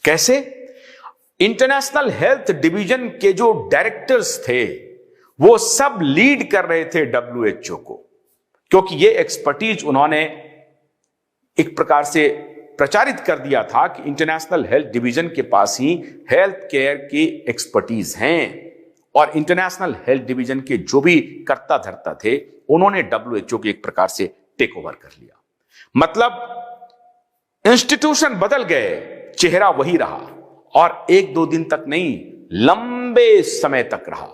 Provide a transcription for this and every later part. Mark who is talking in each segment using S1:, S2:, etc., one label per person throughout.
S1: कैसे? International health division के जो डायरेक्टर्स थे वो सब लीड कर रहे थे WHO को, क्योंकि ये एक्सपर्टीज उन्होंने एक प्रकार से प्रचारित कर दिया था कि इंटरनेशनल हेल्थ डिवीजन के पास ही हेल्थ केयर की एक्सपर्टीज हैं। और इंटरनेशनल हेल्थ डिवीजन के जो भी कर्ता धर्ता थे उन्होंने WHO को एक प्रकार से टेक ओवर कर लिया। मतलब इंस्टीट्यूशन बदल गए, चेहरा वही रहा, और एक दो दिन तक नहीं, लंबे समय तक रहा,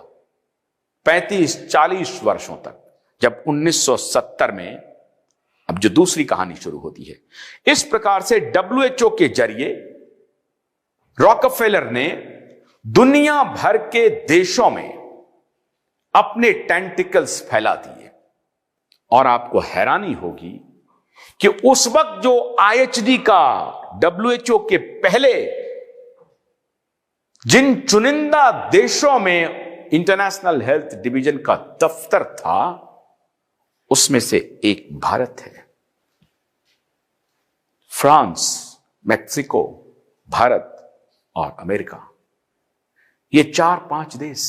S1: 35-40 वर्षों तक। जब 1970 में अब जो दूसरी कहानी शुरू होती है, इस प्रकार से WHO के जरिए रॉकफेलर ने दुनिया भर के देशों में अपने टेंटिकल्स फैला दिए। और आपको हैरानी होगी कि उस वक्त जो IHD का WHO के पहले जिन चुनिंदा देशों में इंटरनेशनल हेल्थ डिवीजन का दफ्तर था, उसमें से एक भारत है। फ्रांस, मैक्सिको, भारत और अमेरिका, ये 4-5 देश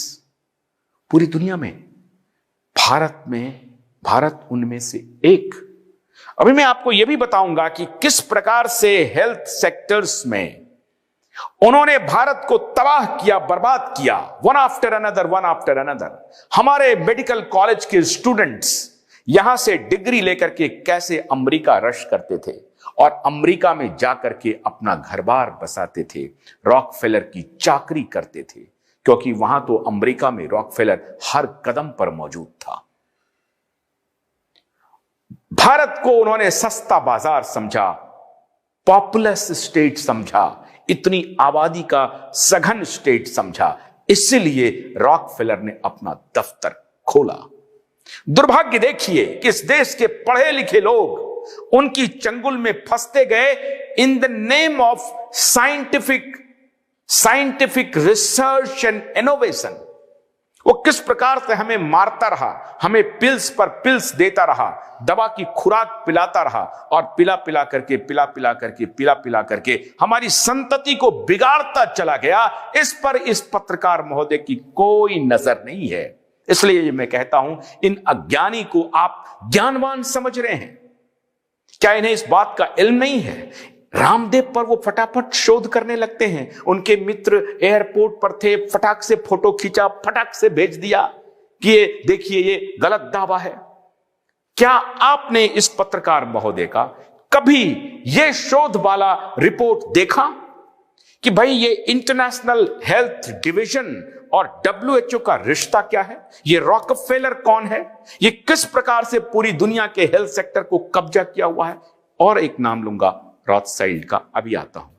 S1: पूरी दुनिया में, भारत उनमें से एक। अभी मैं आपको यह भी बताऊंगा कि किस प्रकार से हेल्थ सेक्टर्स में उन्होंने भारत को तबाह किया, बर्बाद किया, वन आफ्टर अनदर। हमारे मेडिकल कॉलेज के स्टूडेंट्स यहां से डिग्री लेकर के कैसे अमेरिका रश करते थे और अमेरिका में जाकर के अपना घर-बार बसाते थे, रॉकफेलर की चाकरी करते थे, क्योंकि वहां तो अमेरिका में रॉकफेलर हर कदम पर मौजूद था। भारत को उन्होंने सस्ता बाजार समझा, पॉपुलस स्टेट समझा, इतनी आबादी का सघन स्टेट समझा, इसलिए रॉकफेलर ने अपना दफ्तर खोला। दुर्भाग्य देखिए कि इस देश के पढ़े लिखे लोग उनकी चंगुल में फंसते गए in the name of scientific research and innovation. वो किस प्रकार से हमें मारता रहा, हमें पिल्स पर पिल्स देता रहा, दवा की खुराक पिलाता रहा, और पिला पिला करके हमारी संतति को बिगाड़ता चला गया। इस पर इस पत्रकार महोदय की कोई नजर नहीं है। इसलिए मैं कहता हूं, इन अज्ञानी को आप ज्ञानवान समझ रहे हैं। क्या इन्हें इस बात का इल्म नहीं है? रामदेव पर वो फटाफट शोध करने लगते हैं। उनके मित्र एयरपोर्ट पर थे, फटाक से फोटो खींचा, फटाक से भेज दिया कि ये देखिए ये गलत दावा है। क्या आपने इस पत्रकार महोदय का कभी ये शोध वाला रिपोर्ट देखा कि भाई ये इंटरनेशनल हेल्थ डिवीजन और WHO का रिश्ता क्या है? ये रॉकफेलर कौन है? ये किस प्रकार से पूरी दुनिया के हेल्थ सेक्टर को कब्जा किया हुआ है? और एक नाम लूंगा, रॉथसाइल्ड का, अभी आता हूं।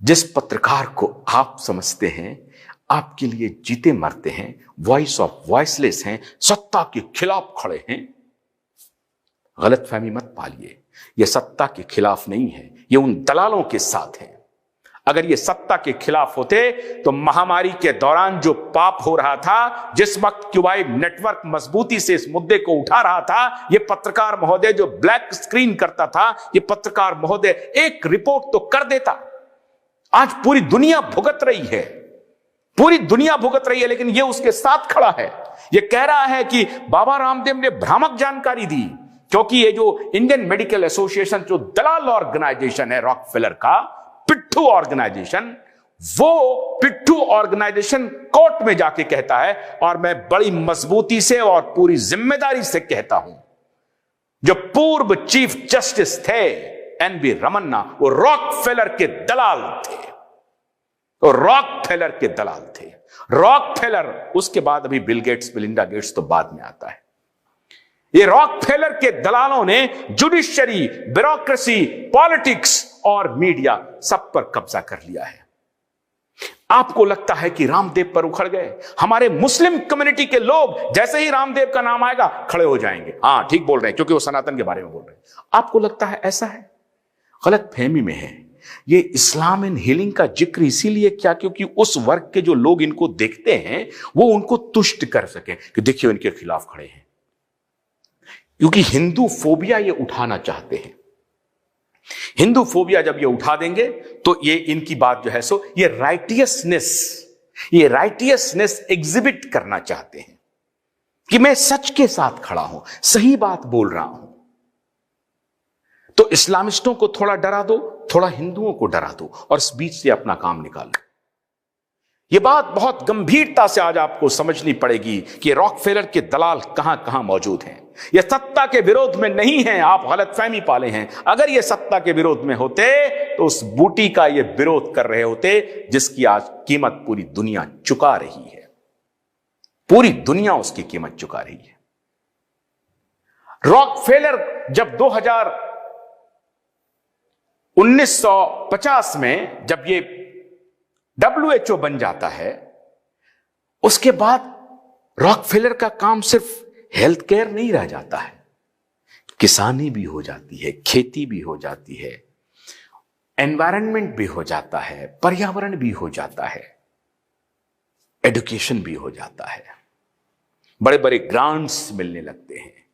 S1: जिस पत्रकार को आप समझते हैं आपके लिए जीते मरते हैं, वॉइस ऑफ वॉइसलेस हैं, सत्ता के खिलाफ खड़े हैं, गलतफहमी मत पालिए। ये सत्ता के खिलाफ नहीं है, ये उन दलालों के साथ है। अगर ये सत्ता के खिलाफ होते तो महामारी के दौरान जो पाप हो रहा था, जिस वक्त क्यूबाइड नेटवर्क मजबूती से इस मुद्दे को उठा रहा था, ये पत्रकार महोदय जो ब्लैक स्क्रीन करता था, ये पत्रकार महोदय एक रिपोर्ट तो कर देता। आज पूरी दुनिया भुगत रही है, पूरी दुनिया भुगत रही है, लेकिन ये उसके साथ खड़ा है। ये कह रहा है कि बाबा रामदेव ने भ्रामक जानकारी दी, क्योंकि ये जो इंडियन मेडिकल एसोसिएशन, जो दलाल ऑर्गेनाइजेशन है रॉकफेलर का, पिट्ठू ऑर्गेनाइजेशन, वो पिट्ठू ऑर्गेनाइजेशन कोर्ट में जाके कहता है, और मैं बड़ी मजबूती से और पूरी जिम्मेदारी से कहता हूं, जो पूर्व चीफ जस्टिस थे NV रमन्ना, वो रॉकफेलर के दलाल थे। तो रॉकफेलर के दलाल थे। रॉकफेलर, उसके बाद अभी बिल गेट्स, बिलिंडा गेट्स तो बाद में आता है। ये रॉकफेलर के दलालों ने जुडिशरी, ब्यूरोक्रेसी, पॉलिटिक्स और मीडिया सब पर कब्जा कर लिया है। आपको लगता है कि रामदेव पर उखड़ गए? हमारे मुस्लिम कम्युनिटी के लोग जैसे ही रामदेव का नाम आएगा खड़े हो जाएंगे। हां, ठीक बोल रहे हैं, क्योंकि वो सनातन के बारे में बोल रहे हैं। आपको लगता है ऐसा है? गलत फहमी में है। ये इस्लाम एंड हीलिंग का जिक्र इसीलिए क्या, क्योंकि उस वर्ग के जो लोग इनको देखते हैं वो उनको तुष्ट कर सके कि देखिए इनके खिलाफ खड़े हैं, क्योंकि हिंदू फोबिया ये उठाना चाहते हैं। हिंदू फोबिया जब ये उठा देंगे तो ये इनकी बात जो है सो ये राइटियसनेस एग्जिबिट करना चाहते हैं कि मैं सच के साथ खड़ा हूं, सही बात बोल रहा हूं। तो इस्लामिस्टों को थोड़ा डरा दो, थोड़ा हिंदुओं को डरा दो और इस बीच से अपना काम निकाल लो। यह बात बहुत गंभीरता से आज आपको समझनी पड़ेगी कि रॉकफेलर के दलाल कहां कहां मौजूद हैं। यह सत्ता के विरोध में नहीं है, आप गलतफहमी पाले हैं। अगर यह सत्ता के विरोध में होते तो उस बूटी का यह विरोध कर रहे होते जिसकी आज कीमत पूरी दुनिया चुका रही है। पूरी दुनिया उसकी कीमत चुका रही है। रॉकफेलर जब 1950 में जब ये WHO बन जाता है, उसके बाद रॉकफेलर का काम सिर्फ हेल्थ केयर नहीं रह जाता है, किसानी भी हो जाती है, खेती भी हो जाती है, एनवायरनमेंट भी हो जाता है, पर्यावरण भी हो जाता है, एजुकेशन भी हो जाता है, बड़े बड़े ग्रांट्स मिलने लगते हैं।